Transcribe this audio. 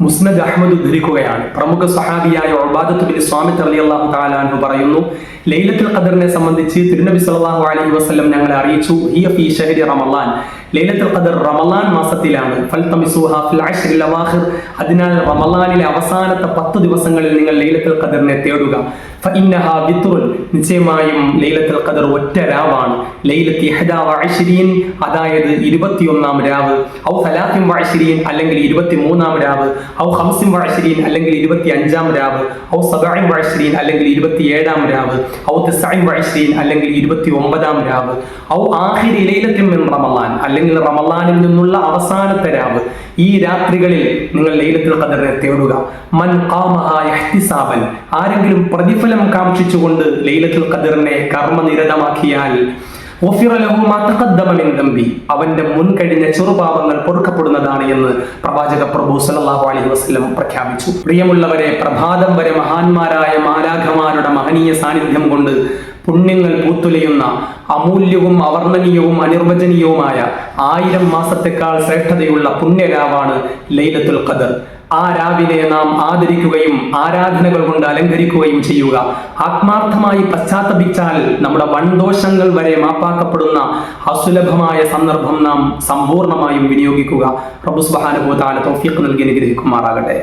മുസ്നദ് Ahmad ഉദ്ധരിക്കുകയാണ്. പ്രമുഖ സഹാബിയായ ഉബാദത്ത് bin സ്വാമിത്ത് റളിയല്ലാഹു തആല അൻഹു പറയുന്നു, ലൈലത്തുൽ ഖദറിനെ സംബന്ധിച്ച് തിരുനബി സല്ലല്ലാഹു അലൈഹി വസല്ലം ഞങ്ങളെ അറിയിച്ചു, ഹിയ ഫീ ശഹരി റമളാൻ, ലൈലത്തുൽ ഖദർ റമളാൻ മാസത്തിലാണ്. ഫൽതമിസുഹാ ഫിൽ അശ്റിൽ അവാഖിർ, അതിനാൽ റമളാനിലെ അവസാനത്തെ 10 ദിവസങ്ങളിൽ നിങ്ങൾ ലൈലത്തുൽ ഖദറിനെ തേടുക. ഫഇന്നഹാ വിത്റുൻ, നിശ്ചയമായും ലൈലത്തുൽ ഖദർ ഒറ്റ രാവാണ്. ലൈലത്തി 21, അതായത് 21-ാം രാവ്, ഔ 23, അല്ലെങ്കിൽ 23-ാം രാവ്, ഔ 25, അല്ലെങ്കിൽ 25-ാം രാവ്, ഔ 27, അല്ലെങ്കിൽ 27-ാം രാവ്, ഔ 29, അല്ലെങ്കിൽ 29-ാം രാവ്, ഔ ആഖിരി ലൈലത്തിൻ മിൻ റമളാൻ, അല്ലെങ്കിൽ റമളാനിൽ നിന്നുള്ള അവസാനത്തെ രാവ്. ഈ രാത്രികളിൽ നിങ്ങൾ ലൈലത്തുൽ ഖദറിനെ തേടുക. മൻ ഖാമഹാ ഇഹ്തിസാബൻ, ആരെങ്കിലും പ്രതിഫലം കാക്ഷിച്ചുകൊണ്ട് ലൈലത്തുൽ ഖദറിനെ കർമ്മനിരതമാക്കിയാൽ ഗുഫിറ ലഹു മാ തഖദ്ദമ മിൻ ദംബി, അവന്റെ മുൻകഴിഞ്ഞ ചെറുപാപങ്ങൾ പൊറുക്കപ്പെടുന്നതാണ് എന്ന് പ്രവാചക പ്രഭു സല്ലല്ലാഹു അലൈഹി വസല്ലം പ്രഖ്യാപിച്ചു. പ്രിയമുള്ളവരെ, പ്രഭാതം വരെ മഹാന്മാരായ മാലാഖമാരുടെ മഹനീയ സാന്നിധ്യം കൊണ്ട് പുണ്യങ്ങൾ പൂത്തുലയുന്ന അമൂല്യവും അവർണ്ണനീയവും അനിർവചനീയവുമായ 1000 മാസത്തെക്കാൾ ശ്രേഷ്ഠതയുള്ള പുണ്യരാവാണ് ലൈലത്തുൽ ഖദർ. ആ രാവിനെ നാം ആദരിക്കുകയും ആരാധനകൾ കൊണ്ട് അലങ്കരിക്കുകയും ചെയ്യുക. ആത്മാർത്ഥമായി പശ്ചാത്തപിച്ചാൽ നമ്മുടെ വൻദോഷങ്ങൾ വരെ മാപ്പാക്കപ്പെടുന്ന അസുലഭമായ സന്ദർഭം നാം സമ്പൂർണ്ണമായും വിനിയോഗിക്കുക. റബ്ബ് സുബ്ഹാനഹു വ തആല തൗഫീഖ് നൽകി അനുഗ്രഹിക്കുമാറാകട്ടെ.